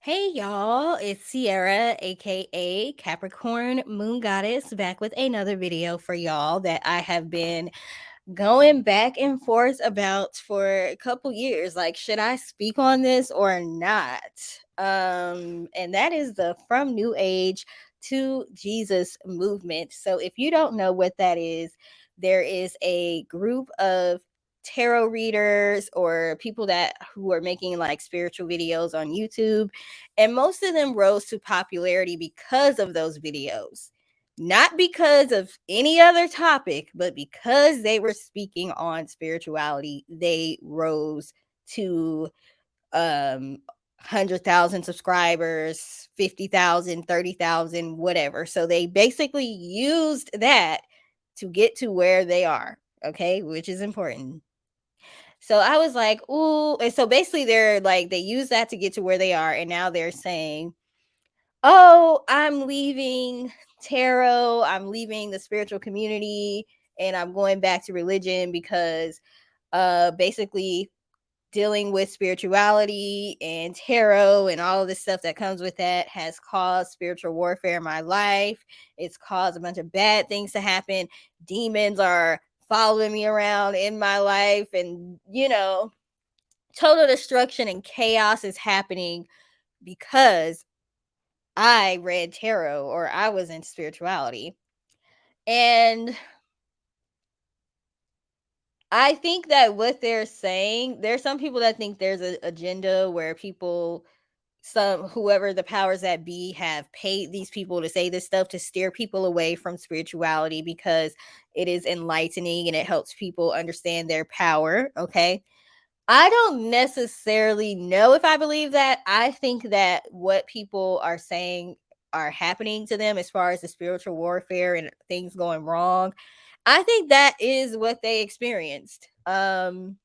Hey y'all, it's Sierra, aka Capricorn Moon Goddess, back with another video for y'all that I have been going back and forth about for a couple years. Like, should I speak on this or not? And that is the From New Age to Jesus movement. So, if you don't know what that is, there is a group of tarot readers or people that who are making like spiritual videos on YouTube, and most of them rose to popularity because of those videos, not because of any other topic, but because they were speaking on spirituality. They rose to 100,000 subscribers, 50,000, 30,000, whatever. So they basically used that to get to where they are, okay, which is important. So I was like, ooh. And so basically, they're like, they use that to get to where they are. And now they're saying, oh, I'm leaving tarot, I'm leaving the spiritual community, and I'm going back to religion because basically dealing with spirituality and tarot and all of this stuff that comes with that has caused spiritual warfare in my life. It's caused a bunch of bad things to happen. Demons are following me around in my life, and total destruction and chaos is happening because I read tarot or I was in spirituality. And I think that what they're saying, there's some people that think there's an agenda where people, some whoever the powers that be, have paid these people to say this stuff to steer people away from spirituality because it is enlightening and it helps people understand their power. Okay. I don't necessarily know if I believe that. I think that what people are saying are happening to them as far as the spiritual warfare and things going wrong, I think that is what they experienced. But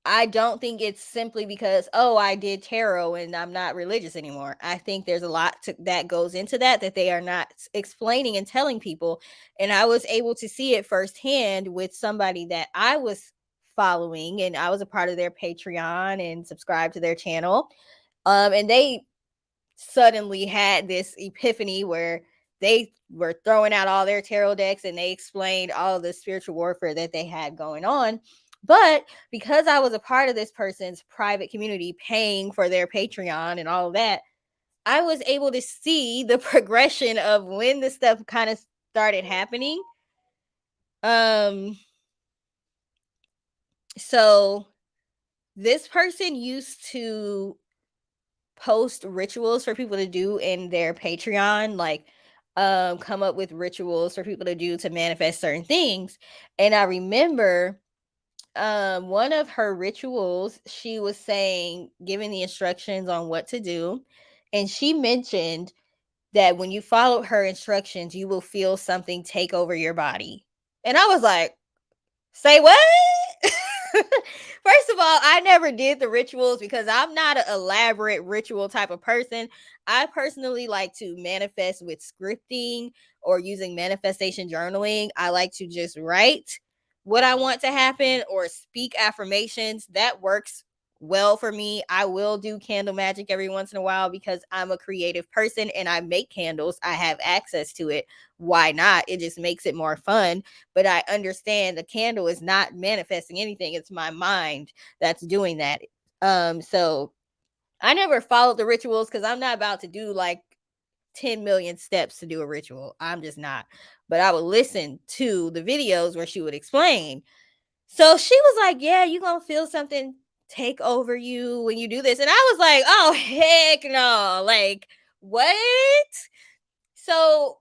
I don't think it's simply because, oh, I did tarot and I'm not religious anymore. I think there's a lot that goes into that they are not explaining and telling people. And I was able to see it firsthand with somebody that I was following, and I was a part of their Patreon and subscribed to their channel. And they suddenly had this epiphany where they were throwing out all their tarot decks and they explained all the spiritual warfare that they had going on. But because I was a part of this person's private community paying for their Patreon and all of that, I was able to see the progression of when this stuff kind of started happening. Um so this person used to post rituals for people to do in their Patreon, like come up with rituals for people to do to manifest certain things. And I remember one of her rituals, she was saying, giving the instructions on what to do. And she mentioned that when you follow her instructions, you will feel something take over your body. And I was like, say what? First of all, I never did the rituals because I'm not an elaborate ritual type of person. I personally like to manifest with scripting or using manifestation journaling. I like to just write what I want to happen or speak affirmations. That works well for me. I will do candle magic every once in a while because I'm a creative person and I make candles. I have access to it. Why not? It just makes it more fun. But I understand the candle is not manifesting anything. It's my mind that's doing that. So I never followed the rituals because I'm not about to do like 10 million steps to do a ritual. I'm just not. But I would listen to the videos where she would explain. So she was like, yeah, you're going to feel something take over you when you do this. And I was like, oh, heck no. Like, what? So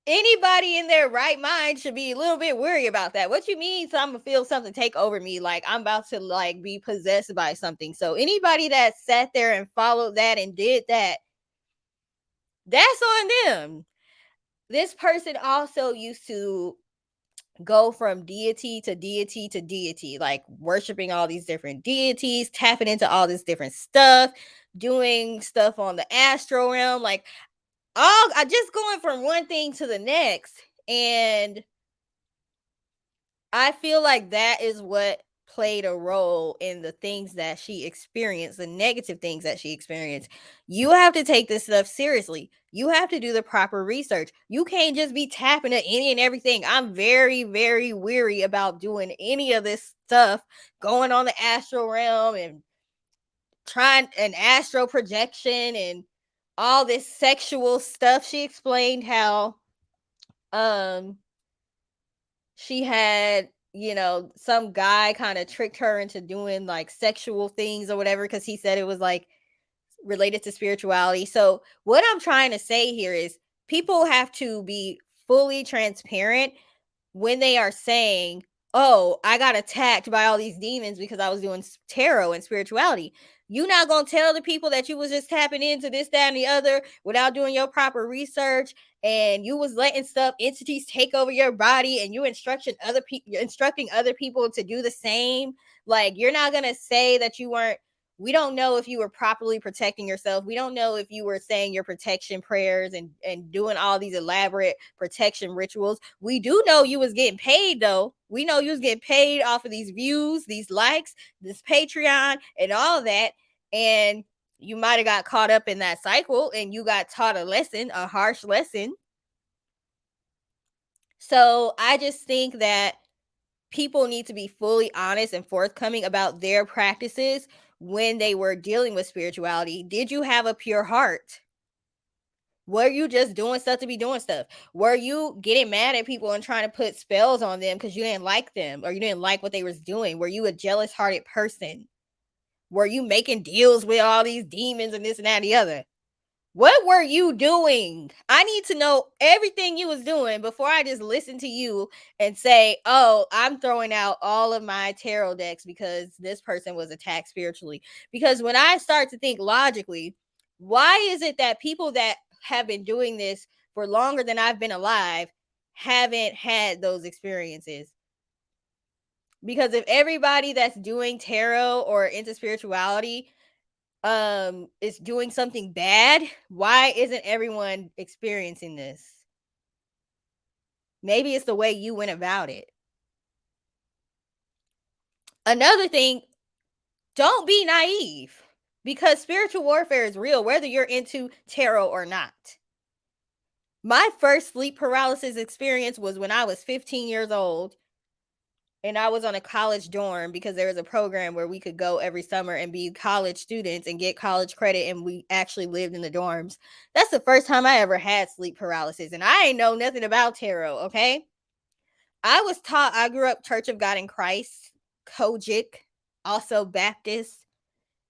anybody in their right mind should be a little bit worried about that. What you mean? So I'm gonna feel something take over me, like I'm about to like be possessed by something. So anybody that sat there and followed that and did that, that's on them. This person also used to go from deity to deity to deity, like worshiping all these different deities, tapping into all this different stuff, doing stuff on the astral realm, like all I just going from one thing to the next. And I feel like that is what played a role in the things that she experienced, the negative things that she experienced. You have to take this stuff seriously. You have to do the proper research. You can't just be tapping at any and everything. I'm very, very weary about doing any of this stuff, going on the astral realm and trying an astral projection and all this sexual stuff. She explained how um she had, some guy kind of tricked her into doing like sexual things or whatever because he said it was like related to spirituality. So, what I'm trying to say here is people have to be fully transparent when they are saying, "Oh, I got attacked by all these demons because I was doing tarot and spirituality." You not gonna tell the people that you was just tapping into this, that, and the other without doing your proper research, and you was letting entities take over your body, and you instructing other people to do the same. Like, you're not gonna say that you weren't. We don't know if you were properly protecting yourself. We don't know if you were saying your protection prayers and doing all these elaborate protection rituals. We do know you was getting paid though. We know you was getting paid off of these views, these likes, this Patreon, and all that. And you might have got caught up in that cycle and you got taught a lesson, a harsh lesson. So I just think that people need to be fully honest and forthcoming about their practices when they were dealing with spirituality. Did you have a pure heart? Were you just doing stuff to be doing stuff? Were you getting mad at people and trying to put spells on them because you didn't like them or you didn't like what they was doing? Were you a jealous hearted person? Were you making deals with all these demons and this and that and the other? What were you doing? I need to know everything you was doing before I just listen to you and say, "Oh, I'm throwing out all of my tarot decks because this person was attacked spiritually." Because when I start to think logically, why is it that people that have been doing this for longer than I've been alive haven't had those experiences? Because if everybody that's doing tarot or into spirituality is doing something bad, why isn't everyone experiencing this? Maybe it's the way you went about it. Another thing, don't be naive because spiritual warfare is real whether you're into tarot or not. My first sleep paralysis experience was when I was 15 years old and I was on a college dorm because there was a program where we could go every summer and be college students and get college credit, and we actually lived in the dorms. That's the first time I ever had sleep paralysis, and I ain't know nothing about tarot, okay? I grew up Church of God in Christ, Kojic, also Baptist,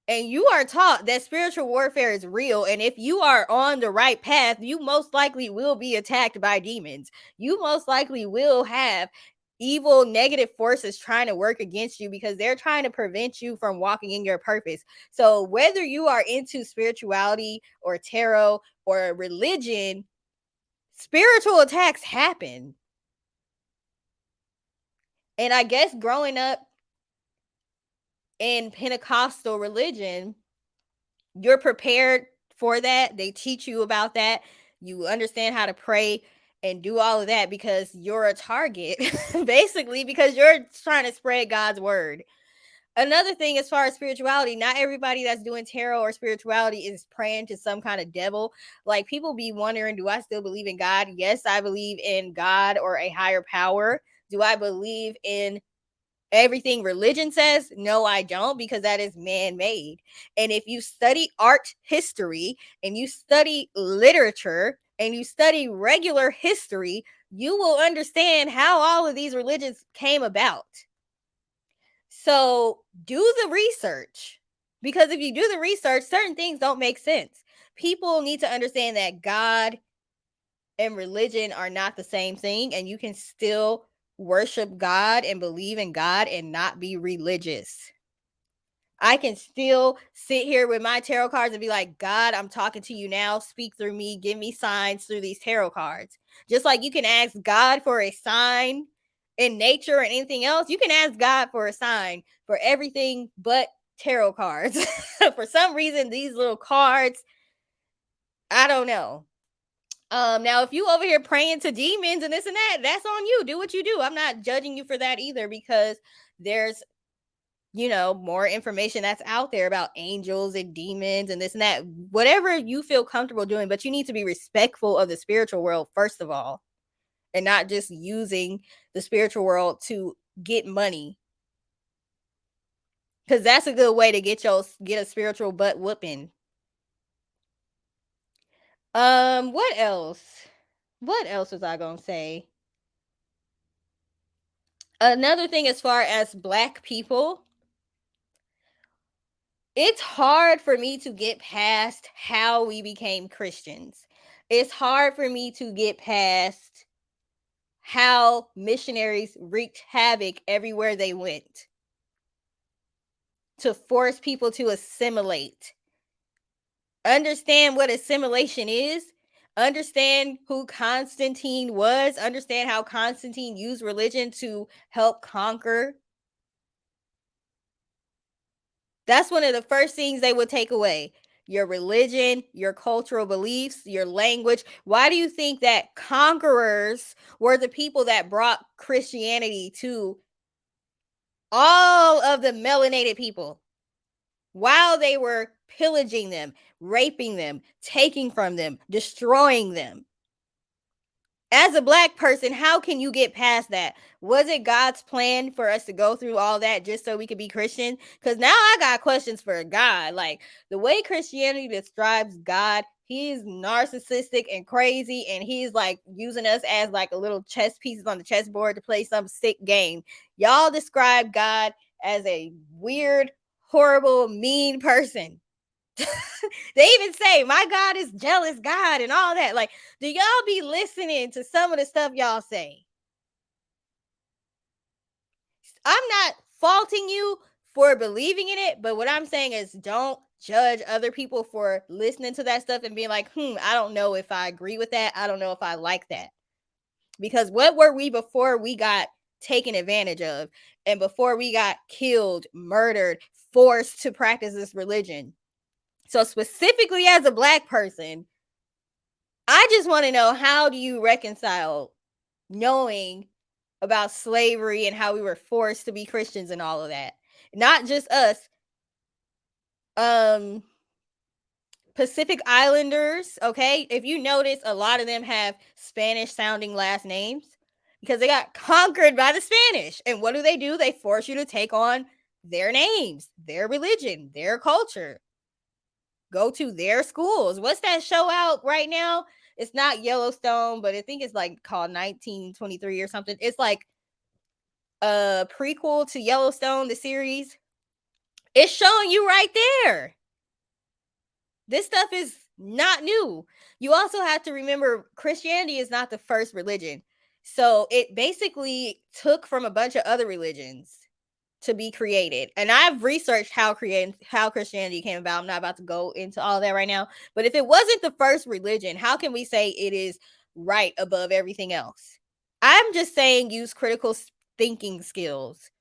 and you are taught that spiritual warfare is real, and if you are on the right path, you most likely will be attacked by demons. You most likely will have evil negative forces trying to work against you because they're trying to prevent you from walking in your purpose. So whether you are into spirituality or tarot or religion, spiritual attacks happen. And I guess growing up in Pentecostal religion, you're prepared for that. They teach you about that. You understand how to pray and do all of that because you're a target, basically, because you're trying to spread God's word. Another thing, as far as spirituality, not everybody that's doing tarot or spirituality is praying to some kind of devil. Like, people be wondering, do I still believe in God? Yes, I believe in God or a higher power. Do I believe in everything religion says? No, I don't, because that is man-made. And if you study art history and you study literature and you study regular history, you will understand how all of these religions came about. So do the research, because if you do the research, certain things don't make sense. People need to understand that God and religion are not the same thing, and you can still worship God and believe in God and not be religious. I can still sit here with my tarot cards and be like, "God, I'm talking to you now. Speak through me. Give me signs through these tarot cards." Just like you can ask God for a sign in nature and anything else, you can ask God for a sign for everything but tarot cards. For some reason, these little cards, I don't know. Now if you over here praying to demons and this and that, that's on you. Do what you do. I'm not judging you for that either, because there's more information that's out there about angels and demons and this and that, whatever you feel comfortable doing, but you need to be respectful of the spiritual world, first of all, and not just using the spiritual world to get money. Because that's a good way to get a spiritual butt whooping. What else? What else was I gonna say? Another thing, as far as Black people, it's hard for me to get past how we became Christians. It's hard for me to get past how missionaries wreaked havoc everywhere they went to force people to assimilate. Understand what assimilation is. Understand who Constantine was. Understand how Constantine used religion to help conquer. That's one of the first things they would take away. Your religion, your cultural beliefs, your language. Why do you think that conquerors were the people that brought Christianity to all of the melanated people while they were pillaging them, raping them, taking from them, destroying them? As a Black person, how can you get past that? Was it God's plan for us to go through all that just so we could be Christian? Because now I got questions for God. Like, the way Christianity describes God, he's narcissistic and crazy, and he's like using us as like a little chess pieces on the chessboard to play some sick game. Y'all describe God as a weird, horrible, mean person. They even say my God is jealous God and all that. Like, do y'all be listening to some of the stuff y'all say? I'm not faulting you for believing in it, but what I'm saying is don't judge other people for listening to that stuff and being like, I don't know if I agree with that. I don't know if I like that. Because what were we before we got taken advantage of and before we got killed, murdered, forced to practice this religion? So specifically as a Black person, I just want to know, how do you reconcile knowing about slavery and how we were forced to be Christians and all of that? Not just us. Pacific Islanders, okay? If you notice, a lot of them have Spanish sounding last names because they got conquered by the Spanish. And what do? They force you to take on their names, their religion, their culture. Go to their schools. What's that show out right now? It's not Yellowstone, but I think it's like called 1923 or something. It's like a prequel to Yellowstone, the series. It's showing you right there. This stuff is not new. You also have to remember, Christianity is not the first religion. So it basically took from a bunch of other religions to be created. And I've researched how Christianity came about. I'm not about to go into all that right now. But if it wasn't the first religion, how can we say it is right above everything else? I'm just saying, use critical thinking skills.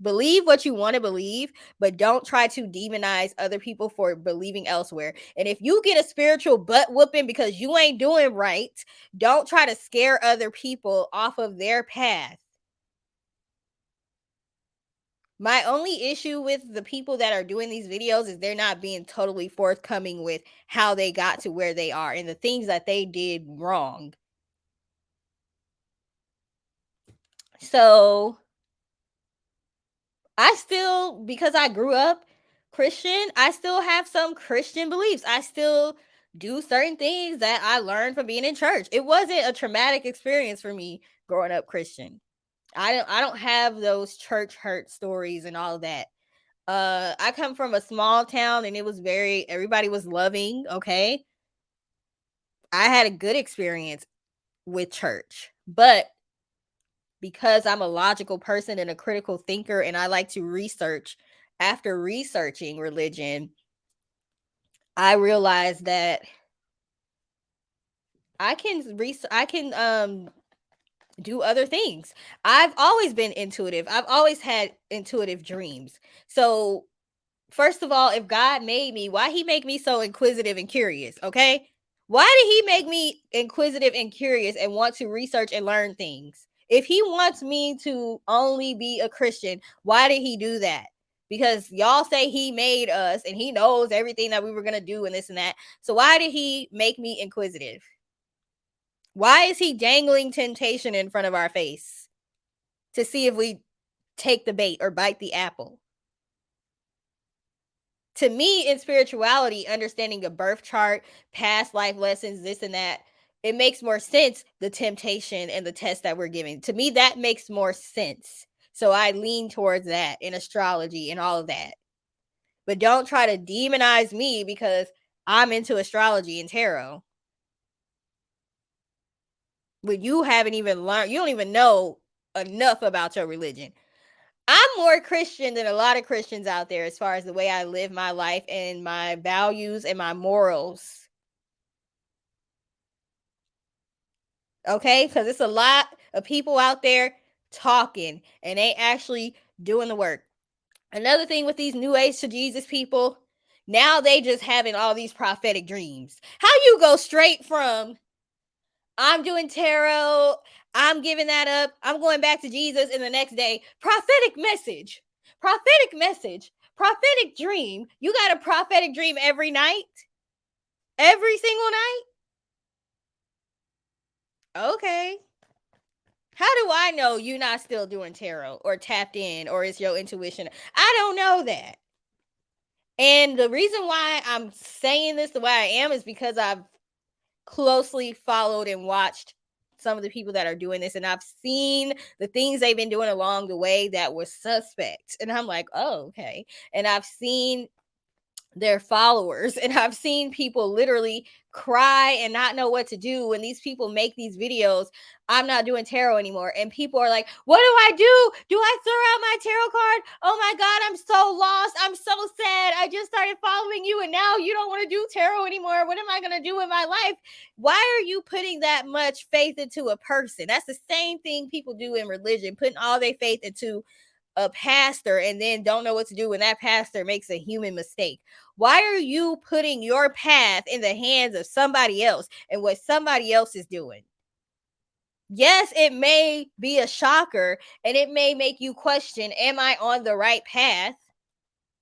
Believe what you want to believe, but don't try to demonize other people for believing elsewhere. And if you get a spiritual butt whooping because you ain't doing right, don't try to scare other people off of their path. My only issue with the people that are doing these videos is they're not being totally forthcoming with how they got to where they are and the things that they did wrong. So I still, because I grew up Christian, I still have some Christian beliefs. I still do certain things that I learned from being in church. It wasn't a traumatic experience for me growing up Christian. I don't have those church hurt stories and all that. I come from a small town and everybody was loving, okay? I had a good experience with church. But because I'm a logical person and a critical thinker and I like to research, after researching religion, I realized that I can do other things. I've always been intuitive. I've always had intuitive dreams. So, first of all, if God made me, why he make me so inquisitive and curious, okay? Why did he make me inquisitive and curious and want to research and learn things? If he wants me to only be a Christian, why did he do that? because y'all say he made us and he knows everything that we were going to do and this and that. So why did he make me inquisitive? Why is he dangling temptation in front of our face to see if we take the bait or bite the apple? To me, in spirituality, understanding a birth chart, past life lessons, this and that, it makes more sense, the temptation and the test that we're giving. To me, that makes more sense. So I lean towards that in astrology and all of that. But don't try to demonize me because I'm into astrology and tarot. When you haven't even learned, you don't even know enough about your religion. I'm more Christian than a lot of Christians out there as far as the way I live my life and my values and my morals. Okay? Because it's a lot of people out there talking and they actually doing the work. Another thing with these new age to Jesus people, now they just having all these prophetic dreams. How you go straight from I'm doing tarot, I'm giving that up, I'm going back to Jesus, and the next day, prophetic message, prophetic dream. You got a prophetic dream every night? Every single night? Okay. How do I know you're not still doing tarot or tapped in or is your intuition? I don't know that. And the reason why I'm saying this the way I am is because I've closely followed and watched some of the people that are doing this, and I've seen the things they've been doing along the way that were suspect. And I'm like, oh, okay. And I've seen their followers, and I've seen people literally cry and not know what to do when these people make these videos. I'm not doing tarot anymore, and people are like, what do I do I throw out my tarot card? Oh my god, I'm so lost, I'm so sad, I just started following you and now you don't want to do tarot anymore. What am I going to do with my life? Why are you putting that much faith into a person? That's the same thing people do in religion, putting all their faith into a pastor and then don't know what to do when that pastor makes a human mistake. Why are you putting your path in the hands of somebody else and what somebody else is doing? Yes, it may be a shocker and it may make you question, am I on the right path?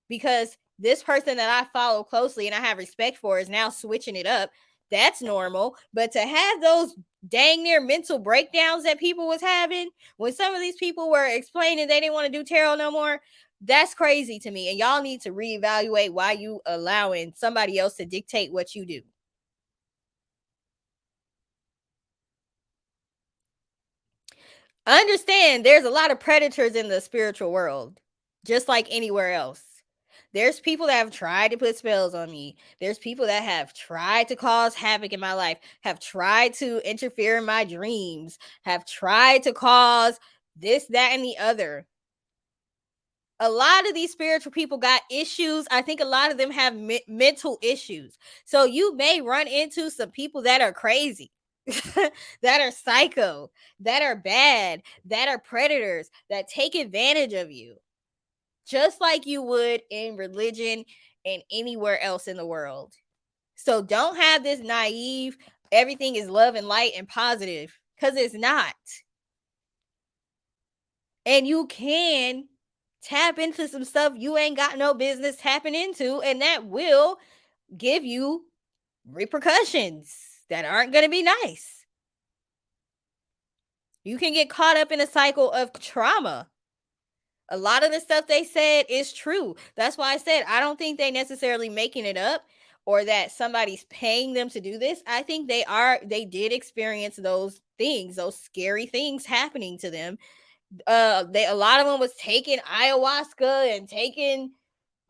Because this person that I follow closely and I have respect for is now switching it up. That's normal. But to have those dang near mental breakdowns that people was having when some of these people were explaining they didn't want to do tarot no more, that's crazy to me. And y'all need to reevaluate why you allowing somebody else to dictate what you do. Understand there's a lot of predators in the spiritual world, just like anywhere else. There's people that have tried to put spells on me. There's people that have tried to cause havoc in my life, have tried to interfere in my dreams, have tried to cause this, that, and the other. A lot of these spiritual people got issues. I think a lot of them have mental issues. So you may run into some people that are crazy, that are psycho, that are bad, that are predators, that take advantage of you, just like you would in religion and anywhere else in the world. So don't have this naive, everything is love and light and positive, because it's not. And you can tap into some stuff you ain't got no business tapping into, and that will give you repercussions that aren't going to be nice. You can get caught up in a cycle of trauma. A lot of the stuff they said is true. That's why I said I don't think they necessarily making it up or that somebody's paying them to do this. I think they did experience those things, those scary things happening to them. They a lot of them was taking ayahuasca and taking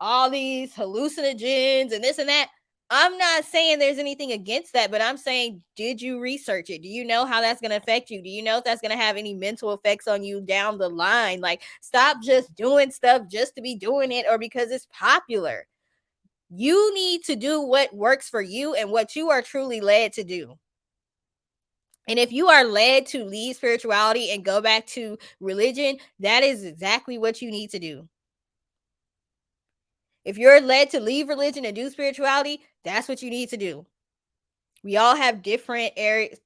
all these hallucinogens and this and that. I'm not saying there's anything against that, but I'm saying, did you research it? Do you know how that's going to affect you? Do you know if that's going to have any mental effects on you down the line? Like, stop just doing stuff just to be doing it or because it's popular. You need to do what works for you and what you are truly led to do. And if you are led to leave spirituality and go back to religion, that is exactly what you need to do. If you're led to leave religion and do spirituality, that's what you need to do. We all have different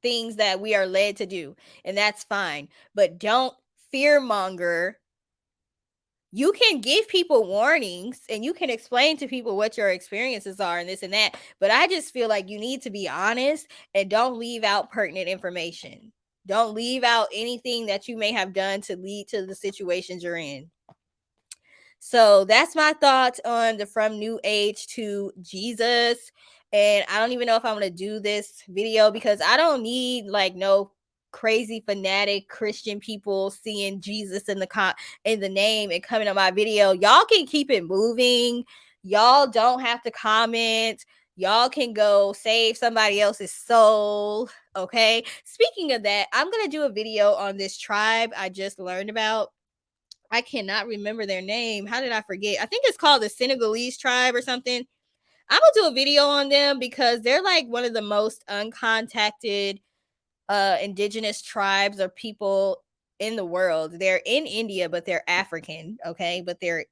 things that we are led to do, and that's fine. But don't fear monger You can give people warnings and you can explain to people what your experiences are and this and that. But I just feel like you need to be honest and don't leave out pertinent information. Don't leave out anything that you may have done to lead to the situations you're in. So that's my thoughts on the From New Age to Jesus. And I don't even know if I'm going to do this video because I don't need like no crazy fanatic Christian people seeing Jesus in the name and coming on my video. Y'all can keep it moving. Y'all don't have to comment. Y'all can go save somebody else's soul. Okay. Speaking of that, I'm going to do a video on this tribe I just learned about. I cannot remember their name. How did I forget? I think it's called the Senegalese tribe or something. I'm gonna do a video on them because they're like one of the most uncontacted indigenous tribes or people in the world. They're in India, but they're African, okay? But they're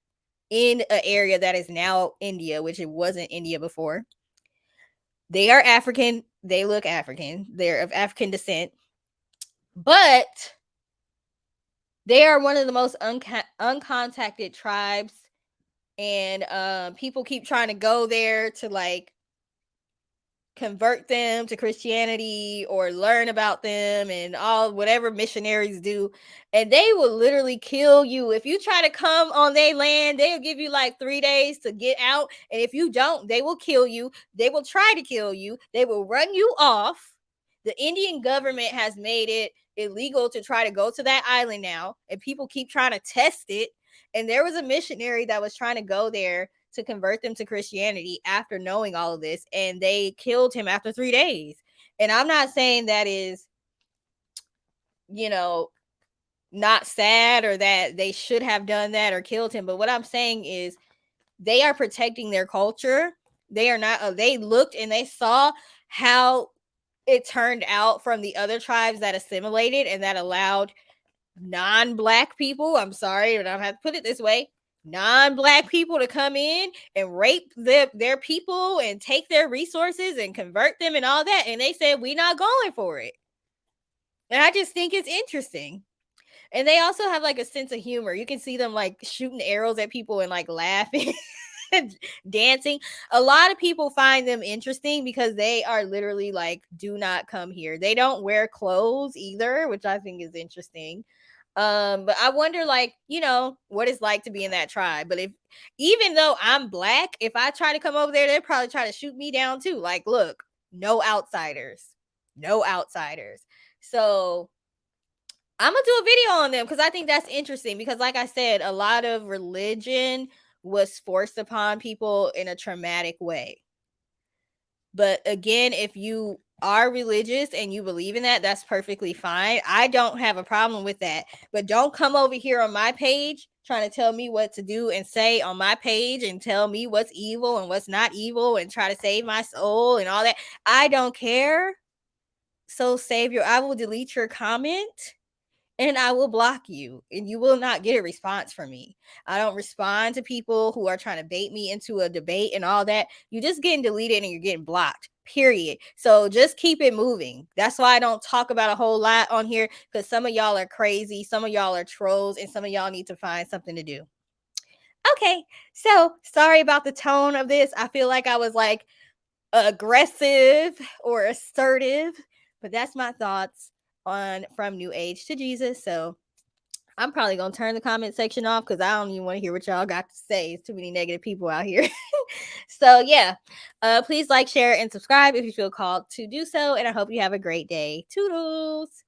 in an area that is now India, which it wasn't India before. They are African. They look African. They're of African descent. But they are one of the most uncontacted tribes, and people keep trying to go there to like convert them to Christianity or learn about them and all whatever missionaries do, and they will literally kill you if you try to come on their land. They'll give you like 3 days to get out, and if you don't, they will kill you. They will try to kill you. They will run you off. The Indian government has made it illegal to try to go to that island now, and people keep trying to test it. And there was a missionary that was trying to go there to convert them to Christianity after knowing all of this, and they killed him after 3 days. And I'm not saying that is, you know, not sad or that they should have done that or killed him, but what I'm saying is they are protecting their culture. They are not, they looked and they saw how it turned out from the other tribes that assimilated and that allowed non-black people, I'm sorry, but I have to put it this way, non-black people to come in and rape their people and take their resources and convert them and all that. And they said, we're not going for it. And I just think it's interesting. And they also have like a sense of humor. You can see them like shooting arrows at people and like laughing. Dancing. A lot of people find them interesting because they are literally like, do not come here. They don't wear clothes either, which I think is interesting. But I wonder, like, what it's like to be in that tribe. But even though I'm black, if I try to come over there, they'll probably try to shoot me down too. Like, look, no outsiders. No outsiders. So I'm gonna do a video on them because I think that's interesting. Because, like I said, a lot of religion was forced upon people in a traumatic way. But again, if you are religious and you believe in that, that's perfectly fine. I don't have a problem with that. But don't come over here on my page trying to tell me what to do and say on my page and tell me what's evil and what's not evil and try to save my soul and all that. I don't care. So I will delete your comment and I will block you and you will not get a response from me. I don't respond to people who are trying to bait me into a debate and all that. You're just getting deleted and you're getting blocked, period. So just keep it moving. That's why I don't talk about a whole lot on here, because some of y'all are crazy, some of y'all are trolls, and some of y'all need to find something to do. Okay, so sorry about the tone of this. I feel like I was like aggressive or assertive, but that's my thoughts on From New Age to Jesus. So I'm probably gonna turn the comment section off because I don't even want to hear what y'all got to say. It's too many negative people out here. So yeah, please like, share, and subscribe if you feel called to do so. And I hope you have a great day. Toodles.